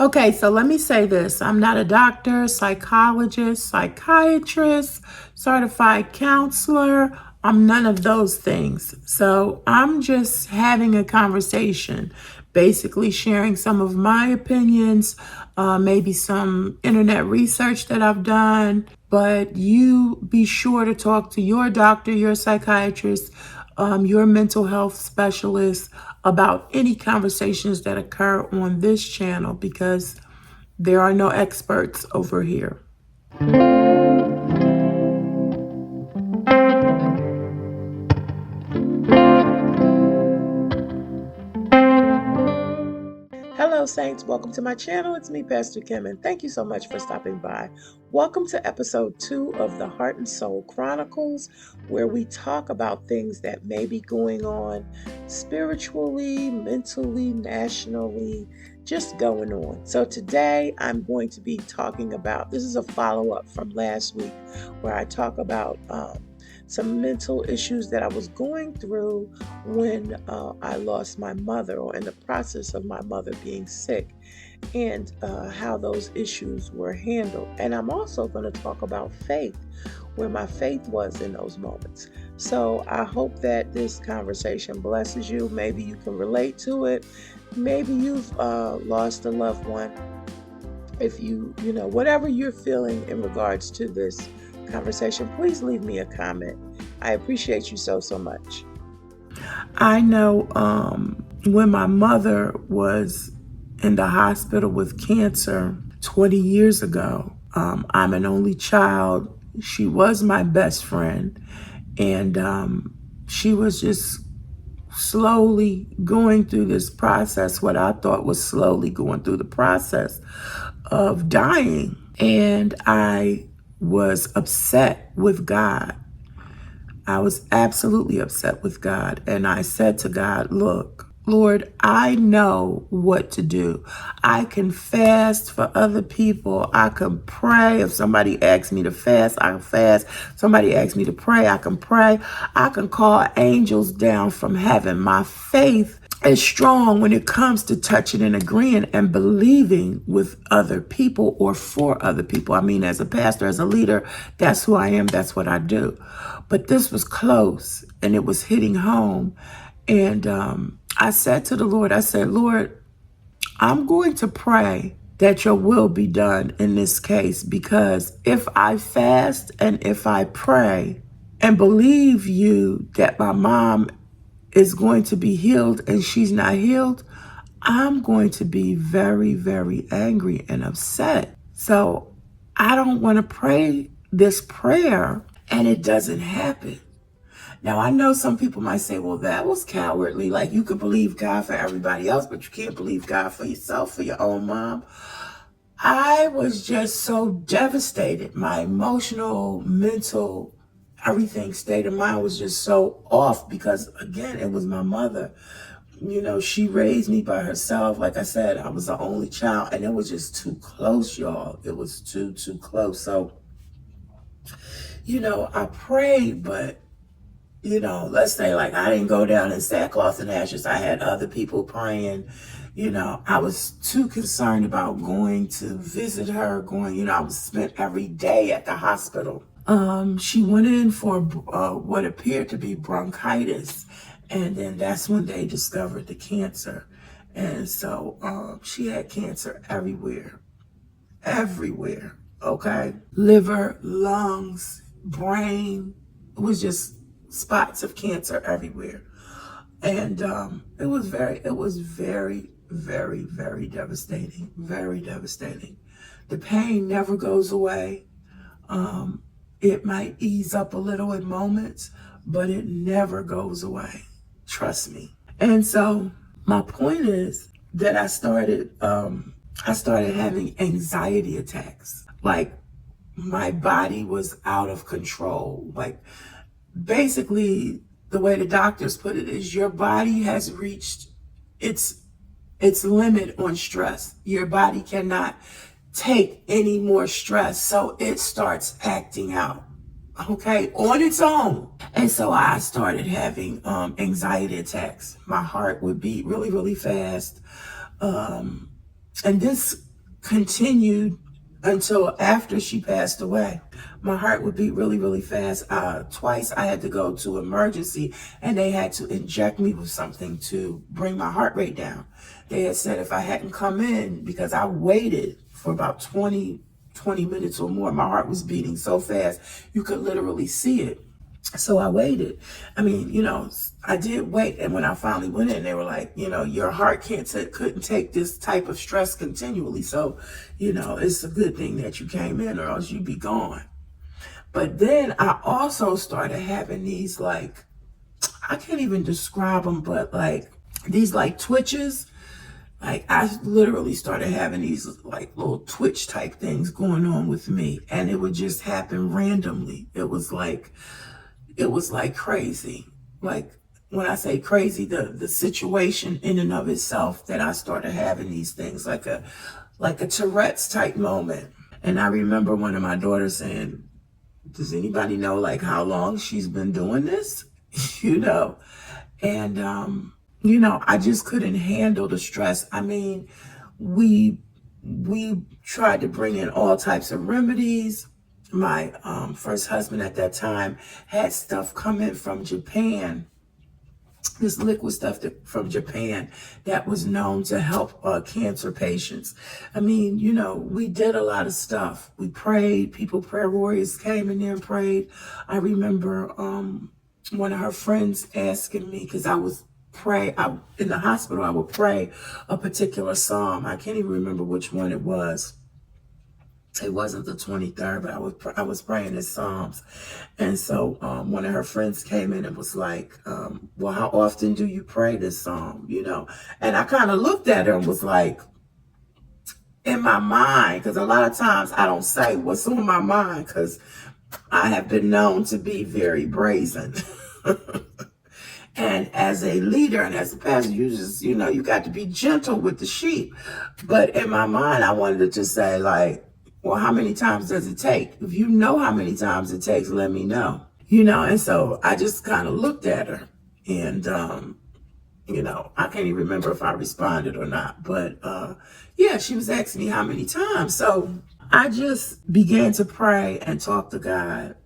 Okay, so let me say this. I'm not a doctor, psychologist, psychiatrist, certified counselor. I'm none of those things. So I'm just having a conversation, basically sharing some of my opinions, maybe some internet research that I've done. But you be sure to talk to your doctor, your psychiatrist, your mental health specialist about any conversations that occur on this channel because there are no experts over here. Hello, Saints. Welcome to my channel. It's me, Pastor Kim, and thank you so much for stopping by. Welcome to episode 2 of the Heart and Soul Chronicles, where we talk about things that may be going on spiritually, mentally, nationally, just going on. So today I'm going to be talking about, this is a follow-up from last week, where I talk about some mental issues that I was going through when I lost my mother, or in the process of my mother being sick, and how those issues were handled. And I'm also going to talk about faith, where my faith was in those moments. So I hope that this conversation blesses you. Maybe you can relate to it. Maybe you've lost a loved one. If you know, whatever you're feeling in regards to this conversation, please leave me a comment. I appreciate you so much. I know when my mother was in the hospital with cancer 20 years ago, I'm an only child. She was my best friend, and she was just slowly going through this process, what I thought was slowly going through the process of dying. And I was upset with God. I was absolutely upset with God. And I said to God, look, Lord, I know what to do. I can fast for other people. I can pray. If somebody asks me to fast, I can fast. Somebody asks me to pray, I can pray. I can call angels down from heaven. My faith is strong when it comes to touching and agreeing and believing with other people or for other people. I mean, as a pastor, as a leader, that's who I am. That's what I do. But this was close and it was hitting home. And I said to the Lord, I said, Lord, I'm going to pray that your will be done in this case, because if I fast and if I pray and believe you that my mom is going to be healed and she's not healed, I'm going to be very, very angry and upset. So I don't want to pray this prayer and it doesn't happen. Now, I know some people might say, well, that was cowardly. Like, you could believe God for everybody else, but you can't believe God for yourself, for your own mom. I was just so devastated. My emotional, mental, everything state of mind was just so off because, again, it was my mother. You know, she raised me by herself. Like I said, I was the only child, and it was just too close, y'all. It was too close. So, you know, I prayed, but you know, let's say like I didn't go down in sackcloth and ashes. I had other people praying. You know, I was too concerned about going to visit her, I was spent every day at the hospital. She went in for what appeared to be bronchitis. And then that's when they discovered the cancer. And so she had cancer everywhere, okay? Liver, lungs, brain. It was just spots of cancer everywhere. And it was very, very devastating, very devastating. The pain never goes away. It might ease up a little in moments, but it never goes away. Trust me. And so my point is that I started having anxiety attacks. Like my body was out of control. Like basically the way the doctors put it is your body has reached its limit on stress. Your body cannot take any more stress, so it starts acting out, okay, on its own. And so I started having anxiety attacks. My heart would beat really fast. And this continued until after she passed away. My heart would beat really, really fast. Twice I had to go to emergency, and they had to inject me with something to bring my heart rate down. They had said if I hadn't come in, because I waited for about 20 minutes or more, my heart was beating so fast, you could literally see it. So I waited. I mean, I did wait. And when I finally went in, they were like, your heart couldn't take this type of stress continually. So, it's a good thing that you came in, or else you'd be gone. But then I also started having these, like, I can't even describe them, but like these like twitches. Like, I literally started having these like little twitch type things going on with me, and it would just happen randomly. It was like crazy. Like, when I say crazy, the situation in and of itself, that I started having these things like a Tourette's type moment. And I remember one of my daughters saying, does anybody know like how long she's been doing this? And I just couldn't handle the stress. I mean, we tried to bring in all types of remedies. My first husband at that time had stuff coming from Japan, this liquid stuff from Japan that was known to help cancer patients. I mean, we did a lot of stuff. We prayed. Prayer warriors came in there and prayed. I remember one of her friends asking me, because I was in the hospital, I would pray a particular psalm. I can't even remember which one it was. It wasn't the 23rd, but I was praying in Psalms. And so one of her friends came in and was like, well, how often do you pray this psalm? And I kind of looked at her and was like, in my mind, because a lot of times I don't say what's on my mind, because I have been known to be very brazen. And as a leader and as a pastor, you just, you got to be gentle with the sheep. But in my mind, I wanted to just say, like, well, how many times does it take? If you know how many times it takes, let me know. And so I just kind of looked at her, and, I can't even remember if I responded or not. But, yeah, she was asking me how many times. So I just began to pray and talk to God.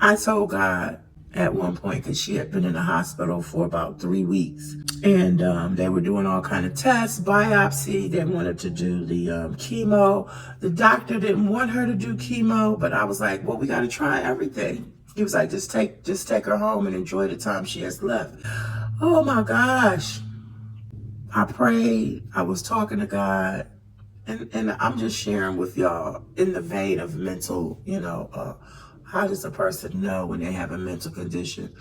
I told God at one point, because she had been in the hospital for about 3 weeks, and they were doing all kind of tests, biopsy. They wanted to do the chemo. The doctor didn't want her to do chemo, but I was like, well, we got to try everything. He was like, just take her home and enjoy the time she has left. Oh my gosh. I prayed. I was talking to God. And I'm just sharing with y'all in the vein of mental, how does a person know when they have a mental condition?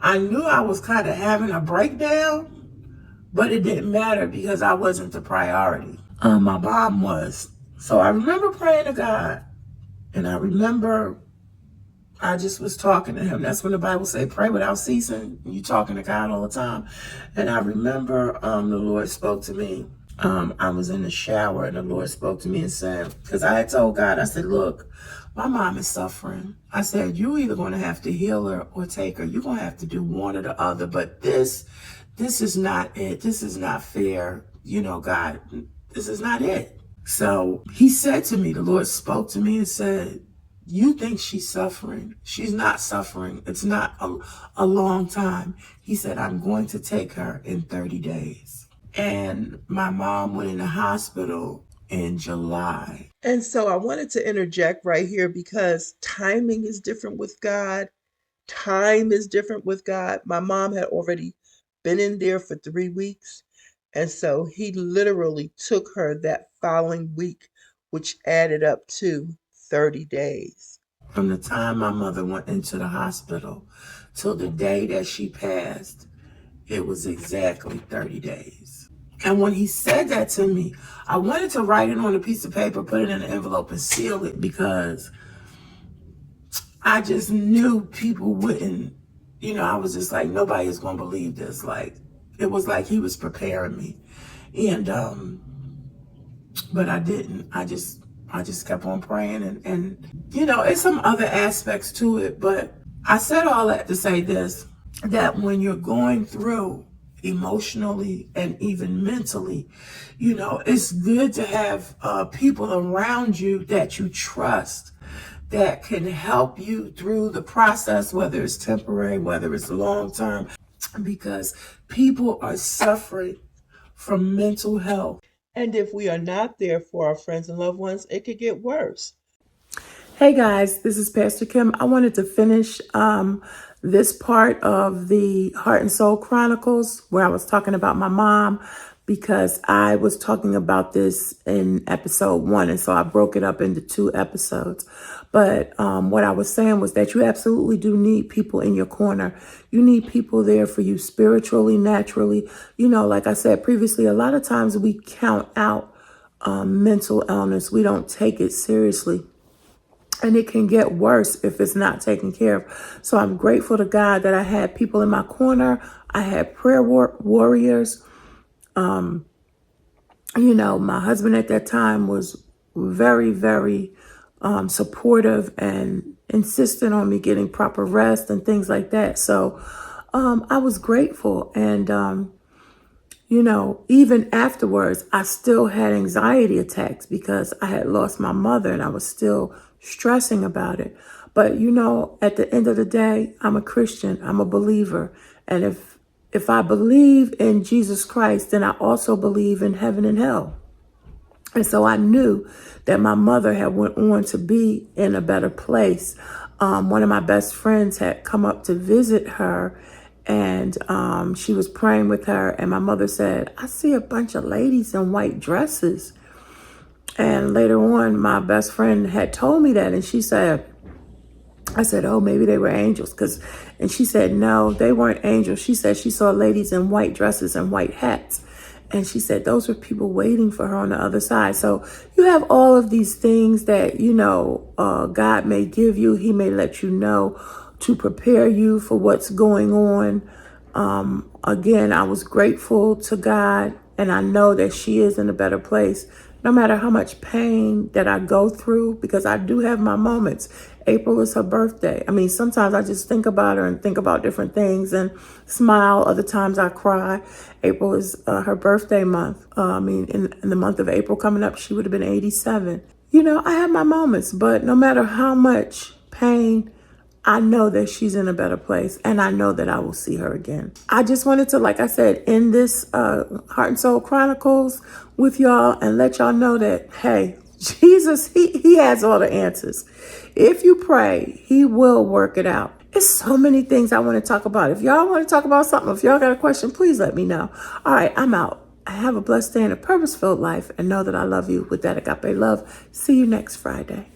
I knew I was kind of having a breakdown, but it didn't matter because I wasn't the priority. My mom was. So I remember praying to God, and I remember I just was talking to him. That's when the Bible says, pray without ceasing. You talking to God all the time. And I remember the Lord spoke to me. I was in the shower, and the Lord spoke to me and said, because I had told God, I said, look, my mom is suffering. I said, you're either going to have to heal her or take her. You're going to have to do one or the other. But this is not it. This is not fair. God, this is not it. So he said to me, the Lord spoke to me and said, you think she's suffering. She's not suffering. It's not a long time. He said, I'm going to take her in 30 days. And my mom went in the hospital in July. And so I wanted to interject right here, because timing is different with God. Time is different with God. My mom had already been in there for 3 weeks. And so he literally took her that following week, which added up to 30 days. From the time my mother went into the hospital till the day that she passed, it was exactly 30 days. And when he said that to me, I wanted to write it on a piece of paper, put it in an envelope, and seal it, because I just knew people wouldn't, I was just like, nobody is going to believe this. Like, it was like he was preparing me. And, but I didn't. I just kept on praying, and it's some other aspects to it, but I said all that to say this, that when you're going through, emotionally and even mentally. You know, it's good to have people around you that you trust that can help you through the process, whether it's temporary, whether it's long term, because people are suffering from mental health. And if we are not there for our friends and loved ones, it could get worse. Hey guys, this is Pastor Kim. I wanted to finish this part of the Heart and Soul Chronicles where I was talking about my mom, because I was talking about this in episode 1, and so I broke it up into 2 episodes. But what I was saying was that you absolutely do need people in your corner. You need people there for you spiritually, naturally. You know, like I said previously, a lot of times we count out mental illness. We don't take it seriously. And it can get worse if it's not taken care of. So I'm grateful to God that I had people in my corner. I had prayer warriors. You know, my husband at that time was very, very supportive and insistent on me getting proper rest and things like that. So I was grateful. And you know, even afterwards, I still had anxiety attacks because I had lost my mother and I was still stressing about it. But, you know, at the end of the day, I'm a Christian. I'm a believer. And if I believe in Jesus Christ, then I also believe in heaven and hell. And so I knew that my mother had went on to be in a better place. One of my best friends had come up to visit her, and she was praying with her. And my mother said, I see a bunch of ladies in white dresses. And later on, my best friend had told me that. And she said, I said, oh, maybe they were angels. And she said, no, they weren't angels. She said she saw ladies in white dresses and white hats. And she said those were people waiting for her on the other side. So you have all of these things that, you know, God may give you. He may let you know to prepare you for what's going on. Again, I was grateful to God, and I know that she is in a better place, no matter how much pain that I go through, because I do have my moments. April is her birthday. I mean, sometimes I just think about her and think about different things and smile. Other times I cry. April is her birthday month. In the month of April coming up, she would have been 87. You know, I have my moments, but no matter how much pain, I know that she's in a better place, and I know that I will see her again. I just wanted to, like I said, end this Heart and Soul Chronicles with y'all and let y'all know that, hey, Jesus, he has all the answers. If you pray, he will work it out. It's so many things I want to talk about. If y'all want to talk about something, if y'all got a question, please let me know. All right, I'm out. Have a blessed day and a purpose-filled life, and know that I love you with that agape love. See you next Friday.